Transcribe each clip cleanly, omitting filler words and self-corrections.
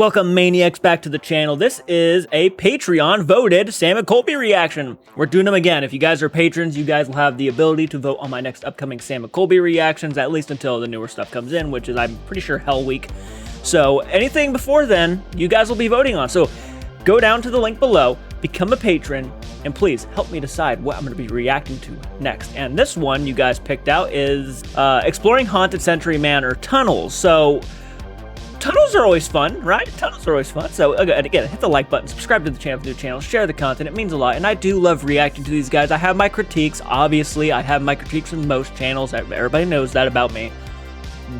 Welcome Maniacs back to the channel. This is a Patreon voted Sam and Colby reaction. We're doing them again. If you guys are patrons, you guys will have the ability to vote on my next upcoming Sam and Colby reactions, at least until the newer stuff comes in, which is, I'm pretty sure, Hell Week. So anything before then, you guys will be voting on. So go down to the link below, become a patron, and please help me decide what I'm going to be reacting to next. And this one you guys picked out is exploring Haunted Century Manor tunnels. So tunnels are always fun, right? Tunnels are always fun. So again, hit the like button, subscribe to the channel, share the content. It means a lot, and I do love reacting to these guys. I have my critiques. Obviously, I have my critiques from most channels. Everybody knows that about me.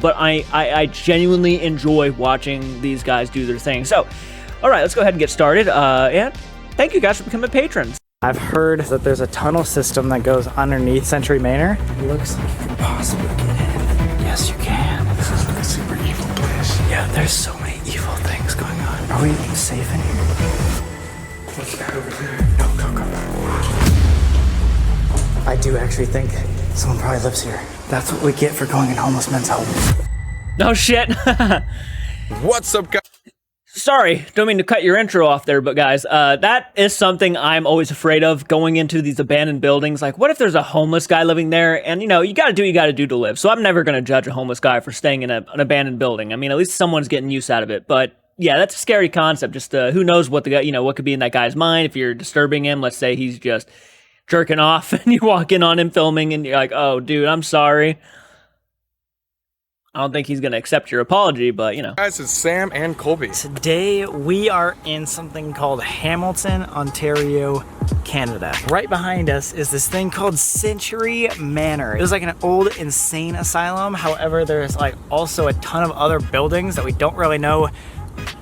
But I genuinely enjoy watching these guys do their thing. So, all right, let's go ahead and get started. And thank you guys for becoming patrons. I've heard that there's a tunnel system that goes underneath Century Manor. It looks like you can possibly get in. Yes, you can. This is like a super evil place. Yeah, there's so many evil things going on. Are we safe in here? What's that over there? No, go. I do actually think someone probably lives here. That's what we get for going in homeless men's home. No shit. What's up, guys? Sorry, don't mean to cut your intro off there, but guys, that is something I'm always afraid of, going into these abandoned buildings. Like, what if there's a homeless guy living there? And, you know, you gotta do what you gotta do to live. So I'm never gonna judge a homeless guy for staying in an abandoned building. I mean, at least someone's getting use out of it. But yeah, that's a scary concept. Just who knows what the guy, you know, what could be in that guy's mind if you're disturbing him. Let's say he's just jerking off and you walk in on him filming and you're like, oh, dude, I'm sorry. I don't think he's going to accept your apology, but, you know. Guys, it's Sam and Colby. Today, we are in something called Hamilton, Ontario, Canada. Right behind us is this thing called Century Manor. It was like an old insane asylum. However, there's like also a ton of other buildings that we don't really know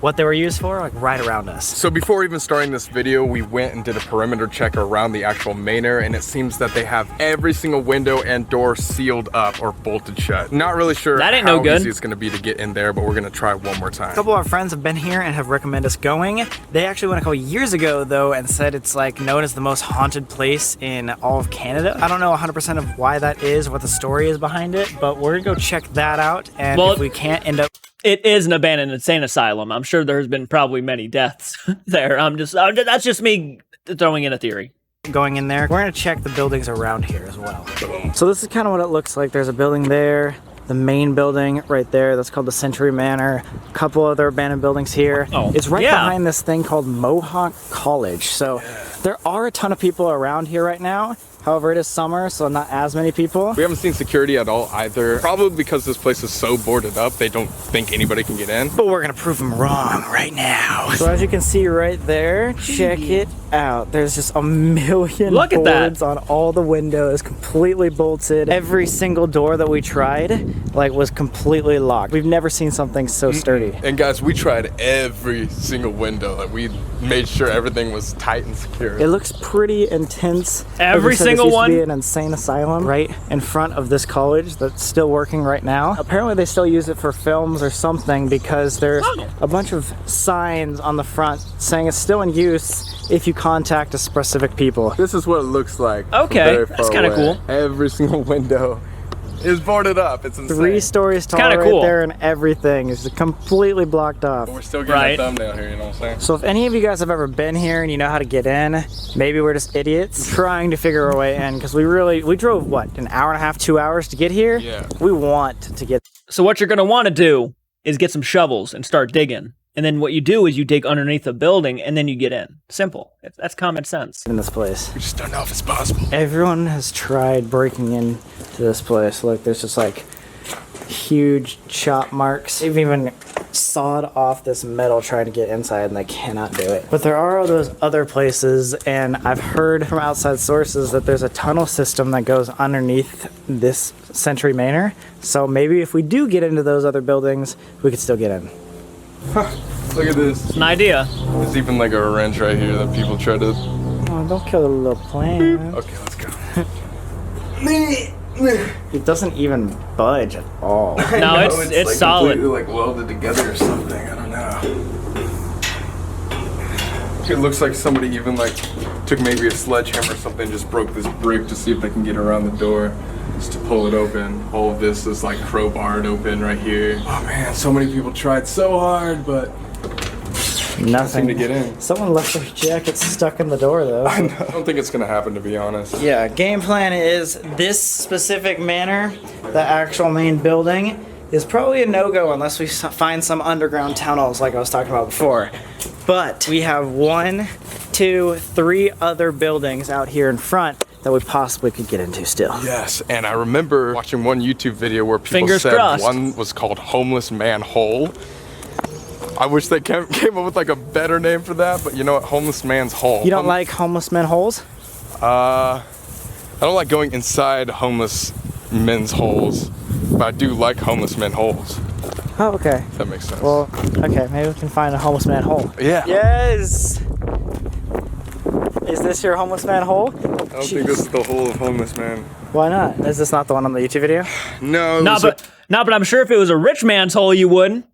what they were used for, like right around us. So before even starting this video, we went and did a perimeter check around the actual manor, and it seems that they have every single window and door sealed up or bolted shut. Not really sure that ain't how no good. easy it's gonna be to get in there, but we're gonna try one more time. A couple of our friends have been here and have recommended us going. They actually went a couple years ago though and said it's like known as the most haunted place in all of Canada. I don't know 100% of why that is, what the story is behind it, but we're gonna go check that out, and well, if we can't end up... It is an abandoned insane asylum. I'm sure there's been probably many deaths there. That's just me throwing in a theory. Going in there, we're gonna check the buildings around here as well. So this is kind of what it looks like. There's a building there, the main building right there, that's called the Century Manor. A couple other abandoned buildings here. Oh, it's right behind this thing called Mohawk College. So there are a ton of people around here right now. However, it is summer, so not as many people. We haven't seen security at all either. Probably because this place is so boarded up, they don't think anybody can get in. But we're gonna prove them wrong right now. So as you can see right there, check it out. There's just a million boards on all the windows, completely bolted. Every single door that we tried, like, was completely locked. We've never seen something so sturdy. And guys, we tried every single window. Like, we made sure everything was tight and secure. It looks pretty intense. Every single one. This used to be an insane asylum right in front of this college that's still working right now. Apparently they still use it for films or something, because there's a bunch of signs on the front saying it's still in use if you contact a specific people. This is what it looks like. Okay, that's kind of cool. Every single window is boarded up. It's insane. 3 stories tall right there, and everything is completely blocked off. But we're still getting a thumbnail here, you know what I'm saying? So if any of you guys have ever been here and you know how to get in, maybe we're just idiots trying to figure our way in, because we drove, what, an hour and a half, 2 hours to get here? Yeah. We want to get... So what you're going to want to do is get some shovels and start digging. And then what you do is you dig underneath the building and then you get in. Simple. That's common sense. In this place. We just don't know if it's possible. Everyone has tried breaking into this place. Look, there's just like huge chop marks. They've even sawed off this metal trying to get inside, and they cannot do it. But there are those other places, and I've heard from outside sources that there's a tunnel system that goes underneath this Century Manor. So maybe if we do get into those other buildings, we could still get in. Look at this. It's an idea. There's even like a wrench right here that people try to... Oh, don't kill the little plant. Okay, let's go. It doesn't even budge at all. No, it's like solid. Completely like welded together or something. I don't know. It looks like somebody even like took maybe a sledgehammer or something, just broke this brick to see if they can get around the door. Just to pull it open. All of this is like crowbarred open right here. Oh man, so many people tried so hard, but Nothing. to get in. Someone left their jacket stuck in the door, though. I don't think it's gonna happen, to be honest. Yeah, game plan is this specific manor, the actual main building, is probably a no-go unless we find some underground tunnels like I was talking about before. But we have 1, 2, 3 other buildings out here in front that we possibly could get into still. Yes, and I remember watching one YouTube video where people Fingers said crossed. one was called Homeless Man Hole. I wish they came up with like a better name for that, but you know what? Homeless Man's Hole. You don't like homeless men holes? I don't like going inside homeless men's holes, but I do like homeless men holes. Oh, okay. If that makes sense. Well, okay, maybe we can find a homeless man hole. Yeah. Yes! Is this your homeless man hole? I don't think this is the hole of homeless man. Why not? Is this not the one on the YouTube video? No. No, but I'm sure if it was a rich man's hole, you wouldn't.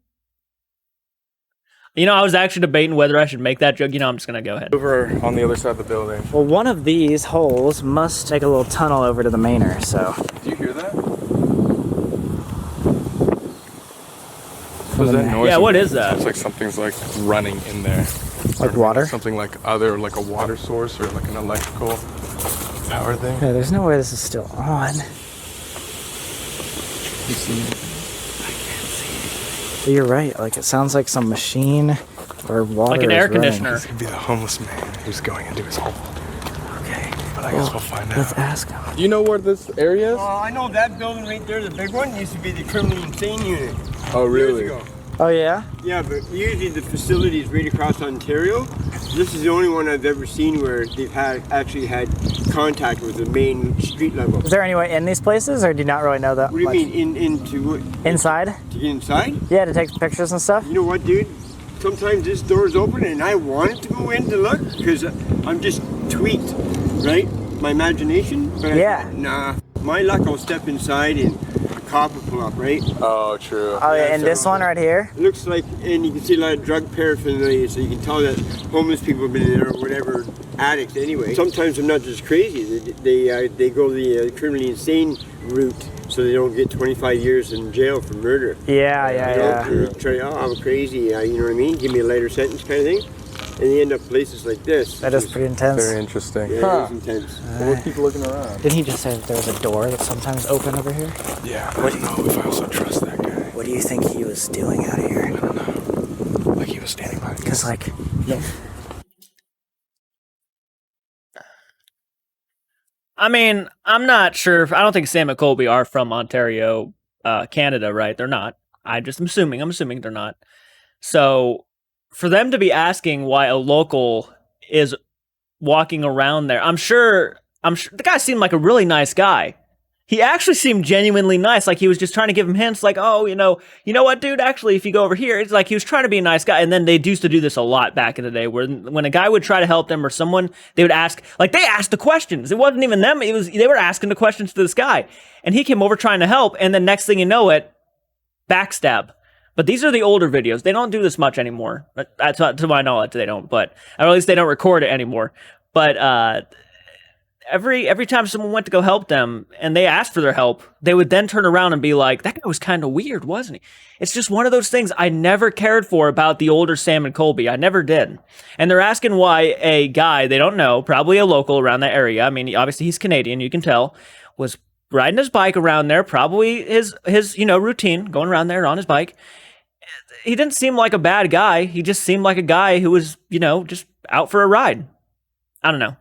You know, I was actually debating whether I should make that joke. You know, I'm just gonna go ahead. Over on the other side of the building. Well, one of these holes must take a little tunnel over to the manor, so. Do you hear that? What is that noise? Yeah, what is that? It's like something's like running in there. Like water? Something like either like a water source or like an electrical power thing. Okay, there's no way this is still on. You see it? But you're right, like it sounds like some machine or water. Like an is air running. conditioner. This could be the homeless man who's going into his hole. Okay. But I guess we'll find Let's out. ask him. Do you know where this area is? I know that building right there, the big one, used to be the criminally insane unit. Oh, really? Years ago. Oh, yeah? Yeah, but usually the facility is right across Ontario. This is the only one I've ever seen where they've actually had contact with the main street level. Is there any way in these places, or do you not really know that What do you much? mean, into Inside? to get inside? Yeah, to take pictures and stuff? You know what, dude? Sometimes this door is open and I wanted to go in to look because I'm just tweaked, right? My imagination. But Yeah. Nah. My luck, I'll step inside and a cop will pull up, right? Oh, true. Oh, yeah, Yeah, and so- this one right here? It looks like, and you can see a lot of drug paraphernalia, so you can tell that homeless people have been in there or whatever, addicts anyway. Sometimes they're not just crazy, they go the criminally insane route, so they don't get 25 years in jail for murder. Yeah, You know, try, oh, I'm crazy, you know what I mean? Give me a lighter sentence kind of thing. And they end up places like this. That is pretty intense. Very interesting. Yeah, it is intense. We'll keep looking around. Didn't he just say that there was a door that's sometimes open over here? Yeah, I don't know if I also trust that guy. What do you think he was doing out here? I don't know. Like he was standing by. Because, like, I mean, I'm not sure. I don't think Sam and Colby are from Ontario, Canada, right? They're not. I'm assuming they're not. So for them to be asking why a local is walking around there, I'm sure the guy seemed like a really nice guy. He actually seemed genuinely nice. Like he was just trying to give him hints like, oh, you know what, dude, actually, if you go over here, it's like he was trying to be a nice guy. And then they used to do this a lot back in the day where when a guy would try to help them or someone, they would ask, like they asked the questions. It wasn't even them. They were asking the questions to this guy and he came over trying to help. And then next thing you know it, backstab. But these are the older videos. They don't do this much anymore. That's not, to my knowledge, they don't, or at least they don't record it anymore. But, every time someone went to go help them and they asked for their help, they would then turn around and be like, that guy was kind of weird, wasn't he? It's just one of those things I never cared for about the older Sam and Colby. I never did. And they're asking why a guy they don't know, probably a local around that area, I mean, obviously he's Canadian, you can tell, was riding his bike around there, probably his routine, going around there on his bike. He didn't seem like a bad guy. He just seemed like a guy who was, just out for a ride. I don't know.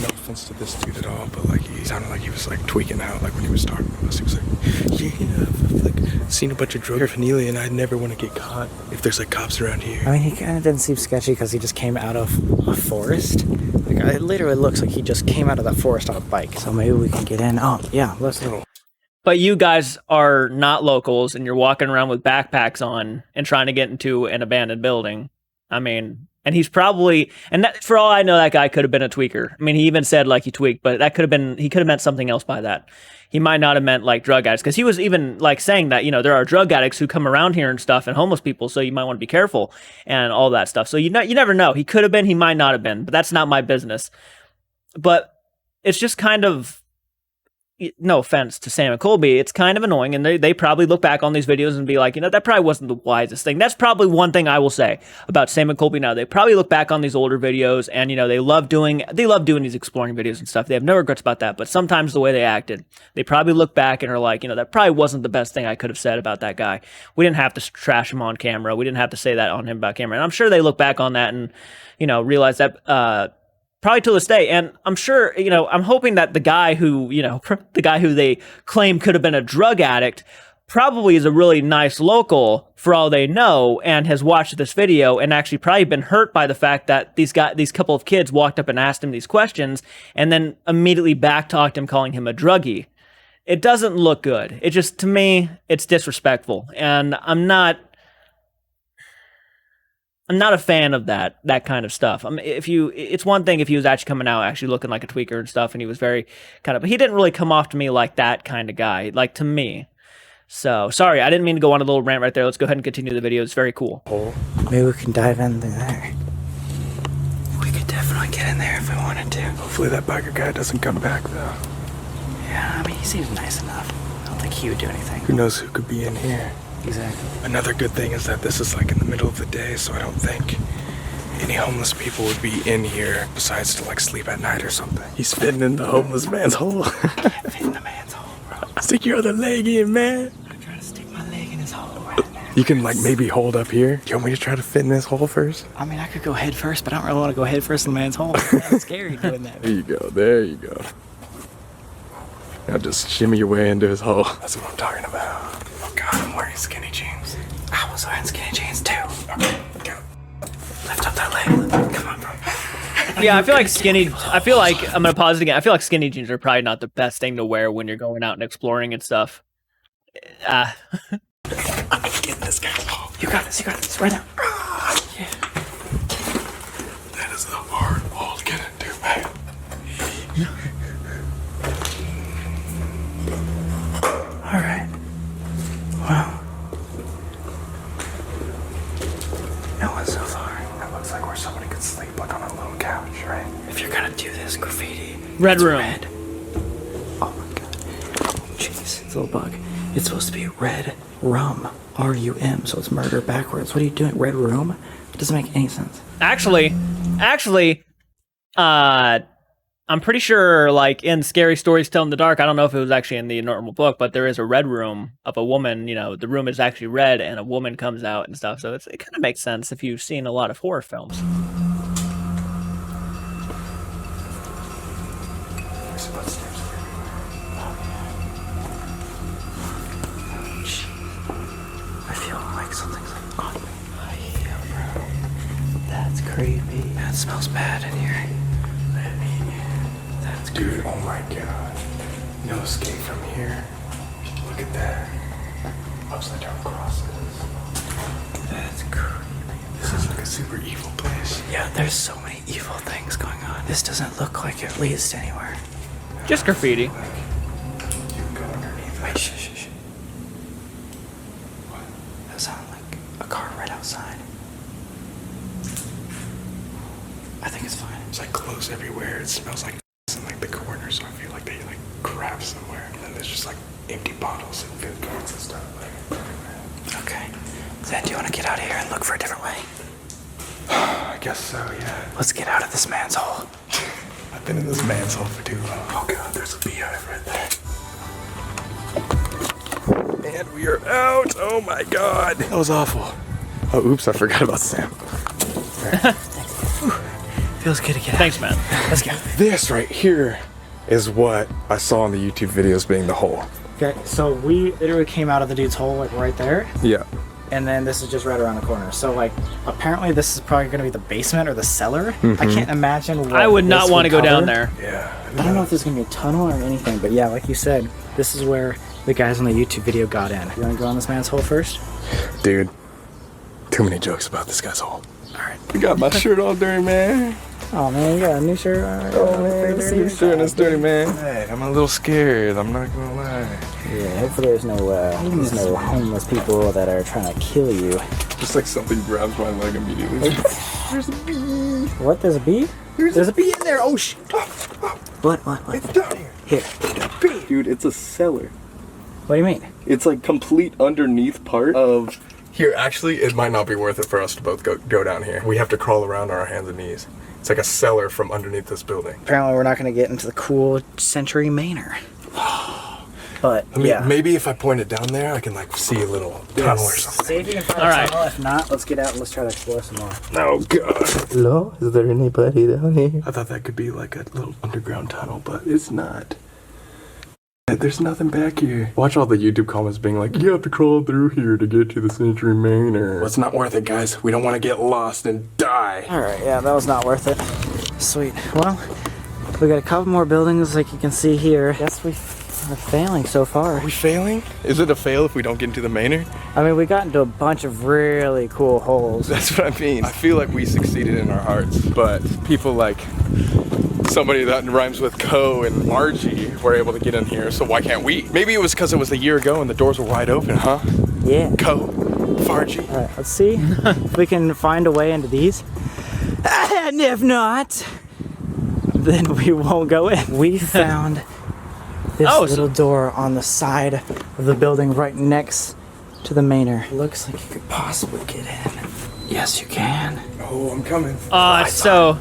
No offense to this dude at all, but like he sounded like he was like tweaking out, like when he was talking to us. He was like, yeah, I've like seen a bunch of drug paraphernalia and I'd never want to get caught if there's like cops around here. I mean, he kind of didn't seem sketchy because he just came out of a forest. Like, it literally looks like he just came out of that forest on a bike. So maybe we can get in. Oh, yeah, let's go. But you guys are not locals and you're walking around with backpacks on and trying to get into an abandoned building. I mean, and he's probably, and that, for all I know, that guy could have been a tweaker. I mean, he even said like he tweaked, but he could have meant something else by that. He might not have meant like drug addicts, because he was even like saying that, there are drug addicts who come around here and stuff and homeless people. So you might want to be careful and all that stuff. So you never know. He could have been, he might not have been, but that's not my business. But it's just kind of no offense to Sam and Colby, it's kind of annoying, and they probably look back on these videos and be like, that probably wasn't the wisest thing. That's probably one thing I will say about Sam and Colby now. They probably look back on these older videos, and they love doing these exploring videos and stuff. They have no regrets about that, but sometimes the way they acted, they probably look back and are like, that probably wasn't the best thing I could have said about that guy. We didn't have to trash him on camera. We didn't have to say that on him about camera. And I'm sure they look back on that and, realize that, probably to this day, and I'm sure, I'm hoping that the guy who they claim could have been a drug addict probably is a really nice local for all they know, and has watched this video and actually probably been hurt by the fact that these couple of kids walked up and asked him these questions and then immediately backtalked him, calling him a druggie. It doesn't look good. It just, to me, it's disrespectful, and I'm not a fan of that kind of stuff. It's one thing if he was actually coming out actually looking like a tweaker and stuff, and he was very but he didn't really come off to me like that kind of guy, like to me. So, sorry, I didn't mean to go on a little rant right there. Let's go ahead and continue the video. It's very cool. Maybe we can dive in there. We could definitely get in there if we wanted to. Hopefully that biker guy doesn't come back, though. Yeah, I mean, he seems nice enough. I don't think he would do anything. Who knows who could be in here? Exactly. Another good thing is that this is like in the middle of the day, so I don't think any homeless people would be in here besides to like sleep at night or something. He's fitting in the homeless man's hole. Can't fit in the man's hole, bro. Stick your other leg in, man. I'm trying to stick my leg in his hole right now. You can like maybe hold up here. Do you want me to try to fit in this hole first? I mean, I could go head first, but I don't really want to go head first in the man's hole. That's scary doing that. There you go. There you go. Now just shimmy your way into his hole. That's what I'm talking about. Oh God, I'm wearing skinny jeans. I was wearing skinny jeans too. Okay, go. Lift up that leg. Come on, bro. Yeah, I feel like I'm gonna pause it again. I feel like skinny jeans are probably not the best thing to wear when you're going out and exploring and stuff. I'm gonna get this guy's hole. You got this, right now. Yeah. That is a hard hole to get into, man. All right. Wow. No one so far. That looks like where somebody could sleep, like on a little couch, right? If you're gonna do this graffiti, Red it's room. Red. Oh my God. Jeez, it's a little bug. It's supposed to be red rum. R-U-M. So it's murder backwards. What are you doing? Red room? It doesn't make any sense. Actually, I'm pretty sure, like, in Scary Stories Tell in the Dark, I don't know if it was actually in the normal book, but there is a red room of a woman, the room is actually red, and a woman comes out and stuff, so it kind of makes sense if you've seen a lot of horror films. There's footsteps I feel like something's like on me. Yeah, bro. That's creepy. That smells bad in here. That's Dude, oh my God. No escape from here. Look at that. Upside down crosses. That's creepy. This is like a super evil place. Yeah, there's so many evil things going on. This doesn't look like it leads to anywhere. Just graffiti. You can go underneath. Wait, shh. What? That sounded like a car right outside. I think it's fine. There's like clothes everywhere. It smells like in like the corner, so I feel like they like crap somewhere. And then there's just like empty bottles and food cans and stuff like everywhere. Okay. Zed, do you want to get out of here and look for a different way? I guess so, yeah. Let's get out of this man's hole. I've been in this man's hole for too long. Oh God, there's a beehive right there. And we are out. Oh my God. That was awful. Oh, oops, I forgot about Sam. Feels good to get out. Thanks, man. Let's go. This right here is what I saw in the YouTube videos being the hole. Okay, so we literally came out of the dude's hole, like right there. Yeah. And then this is just right around the corner. So, like, apparently this is probably going to be the basement or the cellar. I can't imagine what I would not this want to go down cover. there. Yeah. I don't know if there's going to be a tunnel or anything, but yeah, like you said, this is where the guys on the YouTube video got in. You want to go on this man's hole first? Dude, too many jokes about this guy's hole. All right. I got my shirt all dirty, man. Oh, man, you got a new shirt on. Oh, man, this new shirt is dirty, man. Hey, I'm a little scared. I'm not gonna lie. Yeah, hopefully there's no homeless people that are trying to kill you. Just like something grabs my leg immediately. There's a bee. What? There's a bee? There's a bee in there. Oh shit. What? It's down here. Here. Dude, it's a cellar. What do you mean? It's like complete underneath part of... Here, actually, it might not be worth it for us to both go down here. We have to crawl around on our hands and knees. It's like a cellar from underneath this building. Apparently we're not going to get into the cool Century Manor. But, yeah. Maybe if I point it down there, I can like see a little tunnel or something. See if you can find All a right. tunnel. If not, let's get out and let's try to explore some more. Oh god. Hello? Is there anybody down here? I thought that could be like a little underground tunnel, but it's not. There's nothing back here. Watch all the YouTube comments being like, you have to crawl through here to get to the Century Manor. Well, it's not worth it, guys. We don't want to get lost and die. Alright, yeah, that was not worth it. Sweet. Well, we got a couple more buildings like you can see here. Guess we are failing so far. Are we failing? Is it a fail if we don't get into the Manor? I mean, we got into a bunch of really cool holes. That's what I mean. I feel like we succeeded in our hearts, but people like somebody that rhymes with Co and Margie were able to get in here, so why can't we? Maybe it was because it was a year ago and the doors were wide open, huh? Yeah. Co, Fargie. Alright, let's see if we can find a way into these. And if not, then we won't go in. We found this little door on the side of the building right next to the Manor. Looks like you could possibly get in. Yes, you can. Oh, I'm coming. So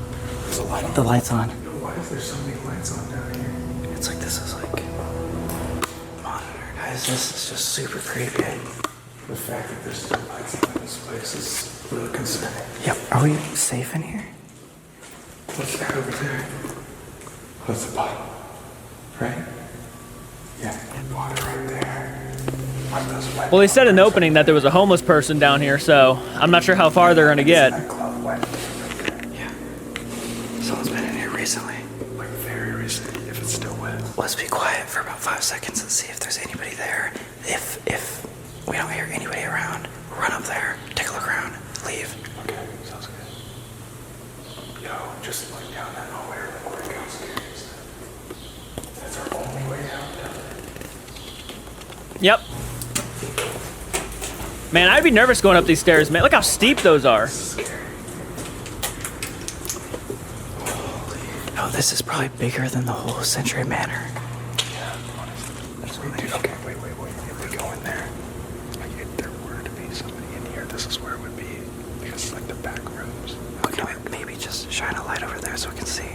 There's a light on. The light's on. Why is there so many lights on down here? It's like this is like monitored. Guys, this is just super creepy. The fact that there's still lights on in this place is really concerning. Yep. Are we safe in here? What's that over there? That's the bottom, right? Yeah, water right there. well, they said in the opening that there was a homeless person down here, so I'm not sure how far they're gonna get. Yeah. Someone's been in here recently. Like very recent, if it's still wet. Let's be quiet for about 5 seconds and see if there's anybody there. If we don't hear anybody around, run up there, take a look around, leave. Okay, sounds good. Yo, just like down that hallway or the courthouse stairs. That's our only way out down there. Yep. Man, I'd be nervous going up these stairs, man. Look how steep those are. Oh, this is probably bigger than the whole Century Manor. Yeah, honestly. Dude, okay, wait. If we go in there, like if there were to be somebody in here, this is where it would be. Because it's like the back rooms. Okay, maybe just shine a light over there so we can see.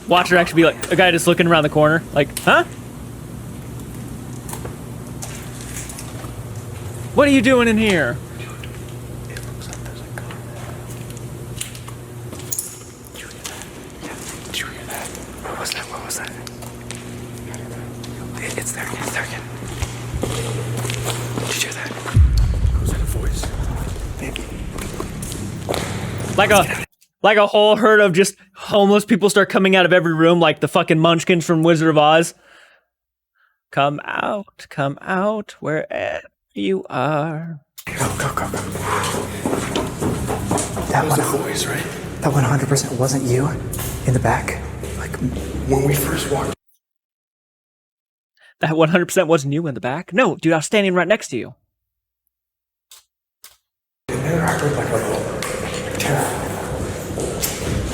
Watch her actually be like a guy just looking around the corner, like, huh? What are you doing in here? It looks like there's a gun there. Did you hear that? Yeah. Did you hear that? What was that? What was that? I don't know. It's there again. It's there again. Did you hear that? Was that a voice? Maybe. Like a whole herd of just homeless people start coming out of every room like the fucking munchkins from Wizard of Oz. Come out, wherever you are. Go. That Was one, a voice, right? that 100% wasn't you in the back. Like When we first walked. That 100% wasn't you in the back? No, dude, I was standing right next to you. In there, I heard like a little terrifying.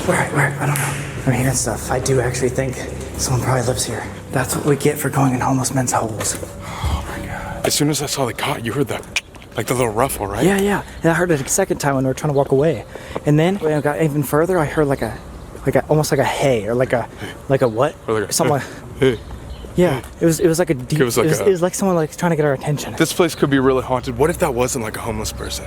Where? I don't know. I'm hearing stuff. I do actually think someone probably lives here. That's what we get for going in homeless men's holes. Oh my god. As soon as I saw the cot, you heard that, like the little ruffle, right? Yeah. And I heard it a second time when we were trying to walk away. And then when I got even further, I heard like a almost like a hey or like a what? Or like a, something. hey. Yeah. It was like a deep. It was like someone like trying to get our attention. This place could be really haunted. What if that wasn't like a homeless person?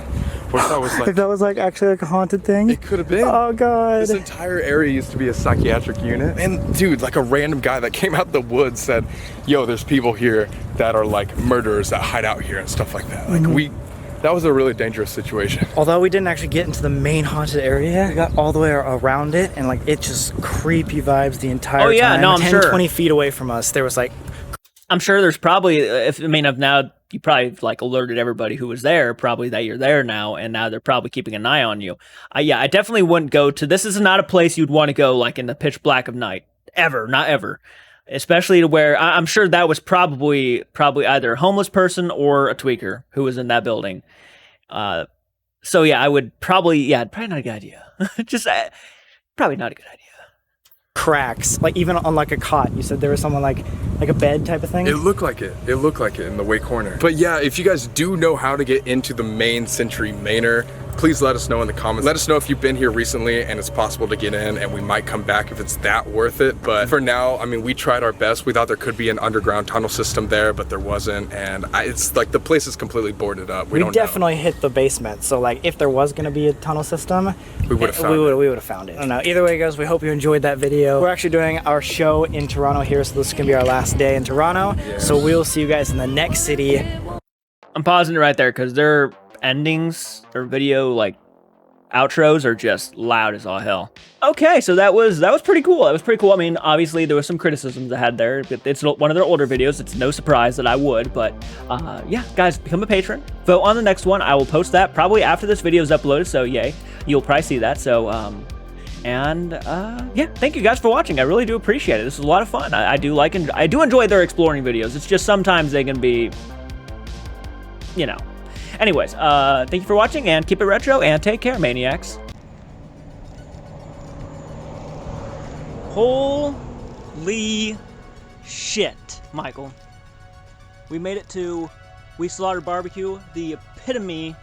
What if that was like... If that was like actually like a haunted thing. It could have been. Oh god. This entire area used to be a psychiatric unit. And dude, like a random guy that came out the woods said, yo, there's people here that are like murderers that hide out here and stuff like that. Like that was a really dangerous situation. Although we didn't actually get into the main haunted area, we got all the way around it and like it just creepy vibes the entire time. Oh yeah, no, I'm 10, sure. 20 feet away from us, there was like... I'm sure there's probably, if now you probably like alerted everybody who was there, probably that you're there now, and now they're probably keeping an eye on you. Yeah, I definitely wouldn't go to, this is not a place you'd want to go like in the pitch black of night. Ever, not ever. Especially to where, I'm sure that was probably either a homeless person or a tweaker who was in that building. So yeah, I would probably probably not a good idea. Just probably not a good idea. Cracks, like even on like a cot. You said there was someone like a bed type of thing. It looked like it. It looked like it in the way corner. But yeah, if you guys do know how to get into the main Century Manor, please let us know in the comments. Let us know if you've been here recently and it's possible to get in, and we might come back if it's that worth it. But for now, I mean, we tried our best. We thought there could be an underground tunnel system there, but there wasn't. And it's like the place is completely boarded up. We don't definitely hit the basement. So like if there was going to be a tunnel system, we would have found it. We would have found it. I don't know. Either way, guys, we hope you enjoyed that video. We're actually doing our show in Toronto here, so this is going to be our last day in Toronto. Yeah. So we'll see you guys in the next city. I'm pausing it right there because their endings, their video like outros are just loud as all hell. Okay, so that was pretty cool. That was pretty cool. I mean, obviously there was some criticisms I had there. It's one of their older videos. It's no surprise that I would, but yeah, guys, become a patron. Vote on the next one. I will post that probably after this video is uploaded. So yay, you'll probably see that. So yeah, thank you guys for watching. I really do appreciate it. This is a lot of fun. I do enjoy their exploring videos. It's just sometimes they can be, you know. Anyways, thank you for watching, and keep it retro, and take care, maniacs. Holy shit, Michael. We made it to We Slaughtered Barbecue. The epitome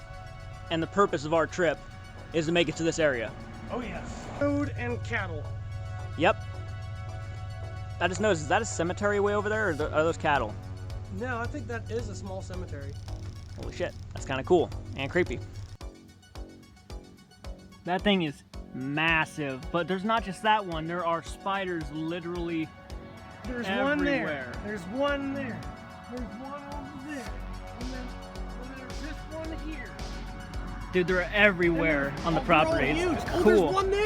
and the purpose of our trip is to make it to this area. Oh yes. Food and cattle. Yep. I just noticed, is that a cemetery way over there, or are those cattle? No, I think that is a small cemetery. Holy shit, that's kind of cool and creepy. That thing is massive, but there's not just that one. There are spiders literally There's everywhere. one there. There's one there. There's one over there. And then there's this one here. Dude, they're everywhere on the property. Huge. It's Oh, cool. there's one there.